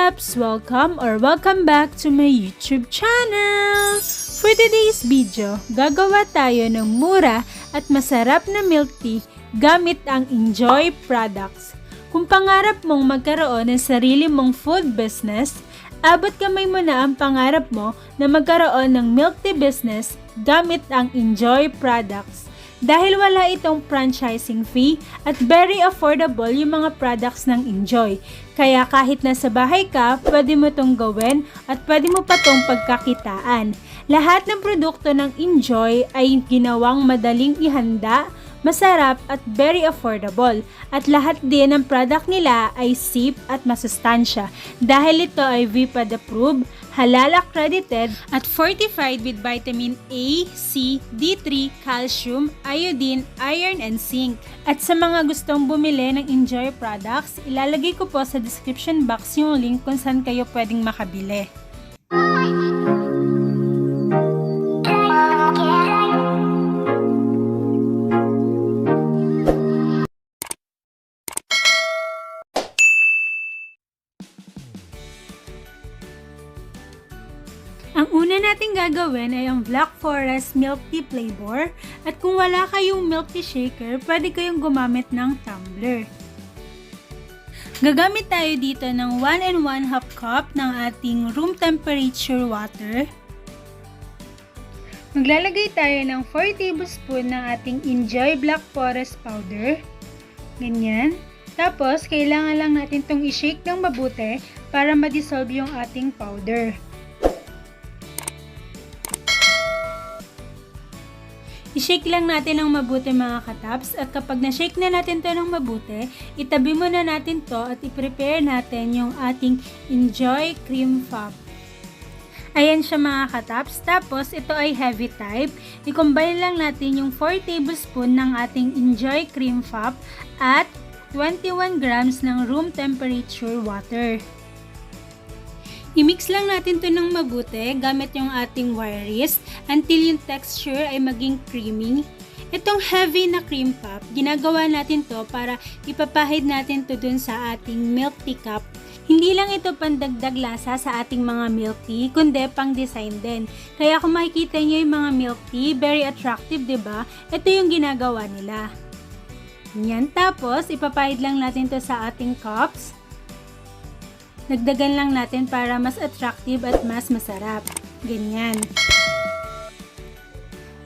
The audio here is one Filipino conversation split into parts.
Katabs! Welcome back to my YouTube channel! For today's video, gagawa tayo ng mura at masarap na milk tea gamit ang Enjoy products. Kung pangarap mong magkaroon ng sarili mong food business, abot kamay mo na ang pangarap mo na magkaroon ng milk tea business gamit ang Enjoy products. Dahil wala itong franchising fee at very affordable yung mga products ng Enjoy. Kaya kahit nasa bahay ka, pwede mo itong gawin at pwede mo pa itong pagkakitaan. Lahat ng produkto ng Enjoy ay ginawang madaling ihanda, masarap at very affordable. At lahat din ng product nila ay safe at masustansya. Dahil ito ay VPAD approved, halal accredited at fortified with vitamin A, C, D3, calcium, iodine, iron, and zinc. At sa mga gustong bumili ng Enjoy products, ilalagay ko po sa description box yung link kung saan kayo pwedeng makabili. Ang una nating gagawin ay ang Black Forest Milk Tea Flavor at kung wala kayong milk tea shaker, pwede kayong gumamit ng tumbler. Gagamit tayo dito ng 1 1/2 cup ng ating room temperature water. Maglalagay tayo ng 4 tablespoon ng ating Enjoy Black Forest powder. Ganyan. Tapos, kailangan lang natin itong i-shake ng mabuti para ma-dissolve yung ating powder. I-shake lang natin ng mabuti mga katabs at kapag na-shake na natin to ng mabuti, itabi muna natin to at i-prepare natin yung ating Enjoy Cream Puff. Ayan siya mga katabs. Tapos ito ay heavy type. I-combine lang natin yung 4 tablespoon ng ating Enjoy Cream Puff at 21 grams ng room temperature water. I-mix lang natin to ng mabuti gamit yung ating wire wrist until yung texture ay maging creamy. Itong heavy na cream puff, ginagawa natin to para ipapahid natin to dun sa ating milk tea cup. Hindi lang ito pandagdag lasa sa ating mga milk tea, kundi pang design din. Kaya kung makikita nyo yung mga milk tea, very attractive, diba? Ito yung ginagawa nila. Yan, tapos ipapahid lang natin to sa ating cups. Nagdagan lang natin para mas attractive at mas masarap. Ganyan.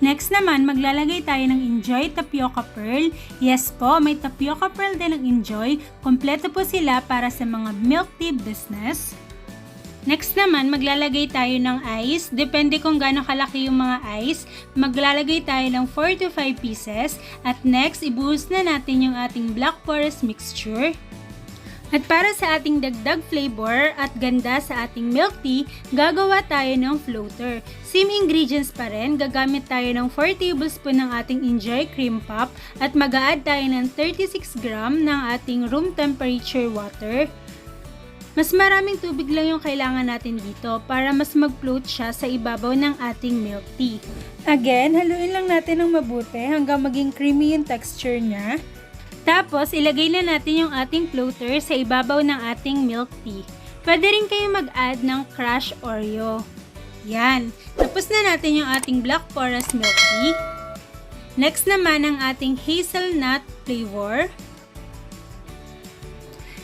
Next naman, maglalagay tayo ng Enjoy Tapioca Pearl. Yes po, may Tapioca Pearl din ng Enjoy. Kompleto po sila para sa mga milk tea business. Next naman, maglalagay tayo ng ice. Depende kung gaano kalaki yung mga ice. Maglalagay tayo ng 4 to 5 pieces. At next, ibuhos na natin yung ating Black Forest mixture. At para sa ating dagdag flavor at ganda sa ating milk tea, gagawa tayo ng floater. Same ingredients pa rin, gagamit tayo ng 4 tablespoon ng ating Enjoy Cream Puff at mag-a-add tayo ng 36 gram ng ating room temperature water. Mas maraming tubig lang yung kailangan natin dito para mas mag-float siya sa ibabaw ng ating milk tea. Again, haluin lang natin ng mabuti hanggang maging creamy yung texture niya. Tapos, ilagay na natin yung ating floater sa ibabaw ng ating milk tea. Pwede rin kayo mag-add ng crushed Oreo. Yan. Tapos na natin yung ating Black Forest milk tea. Next naman ang ating hazelnut flavor.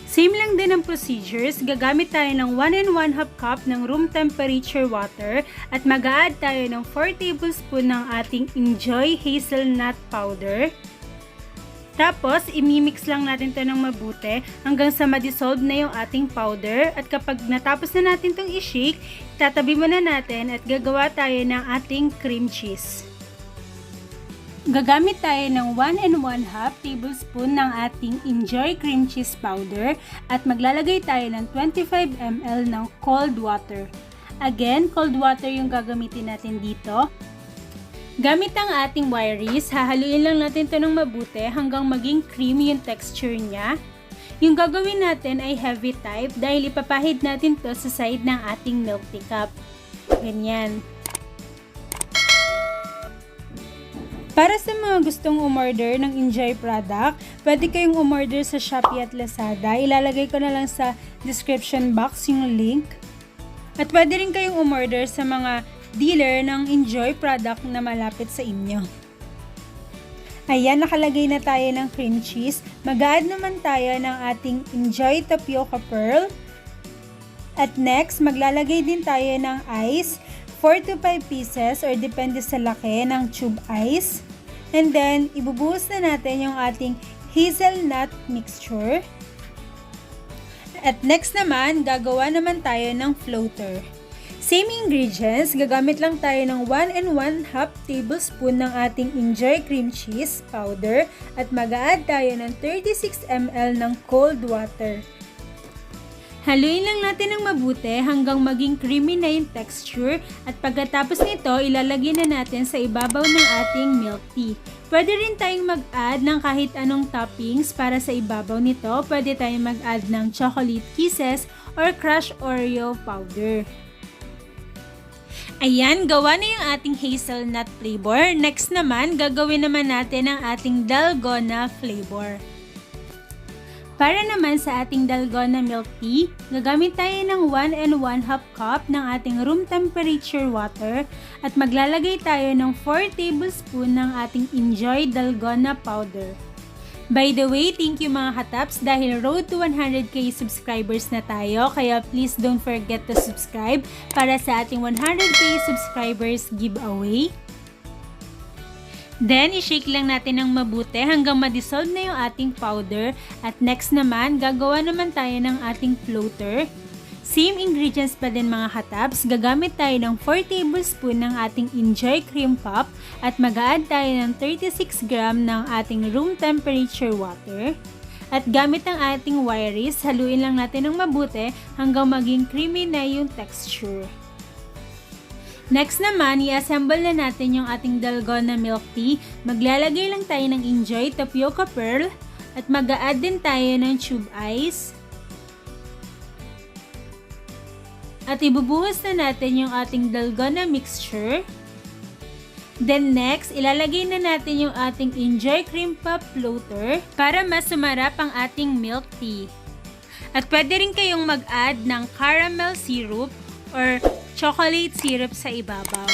Same lang din ang procedures. Gagamit tayo ng 1 1/2 cup ng room temperature water at mag-a-add tayo ng 4 tablespoon ng ating Enjoy hazelnut powder. Tapos, imimix lang natin to ng mabuti hanggang sa ma-dissolve na yung ating powder. At kapag natapos na natin itong i-shake, tatabi muna natin at gagawa tayo ng ating cream cheese. Gagamit tayo ng 1 1/2 tablespoon ng ating Enjoy cream cheese powder at maglalagay tayo ng 25 ml ng cold water. Again, cold water yung gagamitin natin dito. Gamit ang ating wire wrist, hahaluin lang natin ito ng mabuti hanggang maging creamy yung texture niya. Yung gagawin natin ay heavy type dahil ipapahid natin to sa side ng ating milk tea cup. Ganyan. Para sa mga gustong umorder ng Enjoy product, pwede kayong umorder sa Shopee at Lazada. Ilalagay ko na lang sa description box yung link. At pwede rin kayong umorder sa mga dealer ng Enjoy product na malapit sa inyo. Ayan, nakalagay na tayo ng cream cheese. Mag-add naman tayo ng ating Enjoy Tapioca Pearl. At next, maglalagay din tayo ng ice, 4 to 5 pieces or depende sa laki ng tube ice. And then, ibubuhos na natin yung ating hazelnut mixture. At next naman, gagawa naman tayo ng floater. Same ingredients, gagamit lang tayo ng 1 1/2 tablespoon ng ating Enjoy cream cheese powder at mag-add tayo ng 36 ml ng cold water. Haluin lang natin ng mabuti hanggang maging creamy na yung texture at pagkatapos nito ilalagay na natin sa ibabaw ng ating milk tea. Pwede rin tayong mag-add ng kahit anong toppings para sa ibabaw nito. Pwede tayong mag-add ng chocolate kisses or crushed Oreo powder. Ayan, gawa na yung ating hazelnut flavor. Next naman, gagawin naman natin ang ating dalgona flavor. Para naman sa ating dalgona milk tea, gagamit tayo ng 1 1/2 cup ng ating room temperature water at maglalagay tayo ng 4 tablespoon ng ating Enjoy dalgona powder. By the way, thank you mga kataps dahil road to 100k subscribers na tayo, kaya please don't forget to subscribe para sa ating 100k subscribers giveaway. Then, i-shake lang natin ng mabuti hanggang ma-dissolve na yung ating powder. At next naman, gagawa naman tayo ng ating floater. Same ingredients pa din mga katabs. Gagamit tayo ng 4 tablespoon ng ating Enjoy cream puff at mag-add tayo ng 36 gram ng ating room temperature water. At gamit ang ating wiris, haluin lang natin ng mabuti hanggang maging creamy na yung texture. Next naman, i-assemble na natin yung ating dalgona milk tea. Maglalagay lang tayo ng Enjoy Tapioca Pearl at mag-a-add din tayo ng tube ice. At ibubuhos na natin yung ating dalgona mixture. Then next, ilalagay na natin yung ating Enjoy Cream Puff Floater para mas sumarap ang ating milk tea. At pwede rin kayong mag-add ng caramel syrup or chocolate syrup sa ibabaw.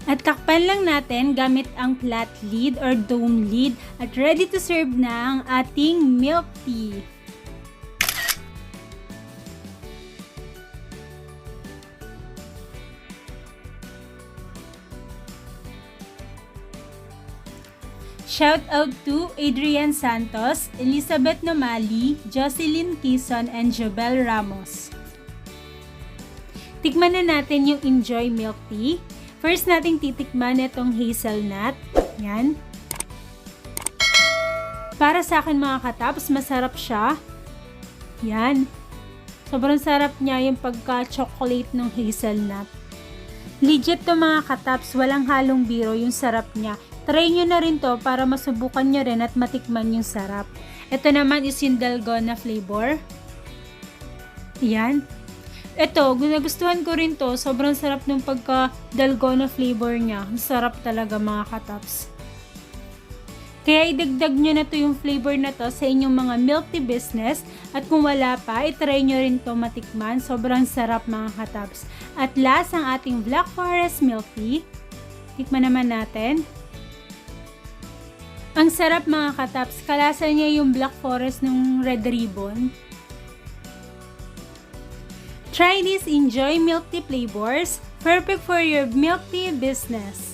At takpan lang natin gamit ang flat lid or dome lid at ready to serve na ang ating milk tea. Shout out to Adrian Santos, Elizabeth Nomali, Jocelyn Quezon, and Jobel Ramos. Tikman na natin yung Enjoy milk tea. First nating titikman itong hazelnut. Yan. Para sa akin mga kataps, masarap siya. Yan. Sobrang sarap niya yung pagka-chocolate ng hazelnut. Legit to mga kataps, walang halong biro yung sarap niya. Try nyo na rin to para masubukan nyo rin at matikman yung sarap. Ito naman is yung dalgona flavor. Yan. Ito, gunagustuhan ko rin to. Sobrang sarap ng pagka-dalgona flavor niya. Sarap talaga mga kataps. Kaya idagdag nyo na to yung flavor na to sa inyong mga milk tea business. At kung wala pa, itry nyo rin to matikman. Sobrang sarap mga kataps. At last, ang ating Black Forest milk tea. Tikman naman natin. Ang sarap mga kataps. Kalasa niya yung Black Forest ng Red Ribbon. Try this Enjoy milk tea flavors, perfect for your milk tea business.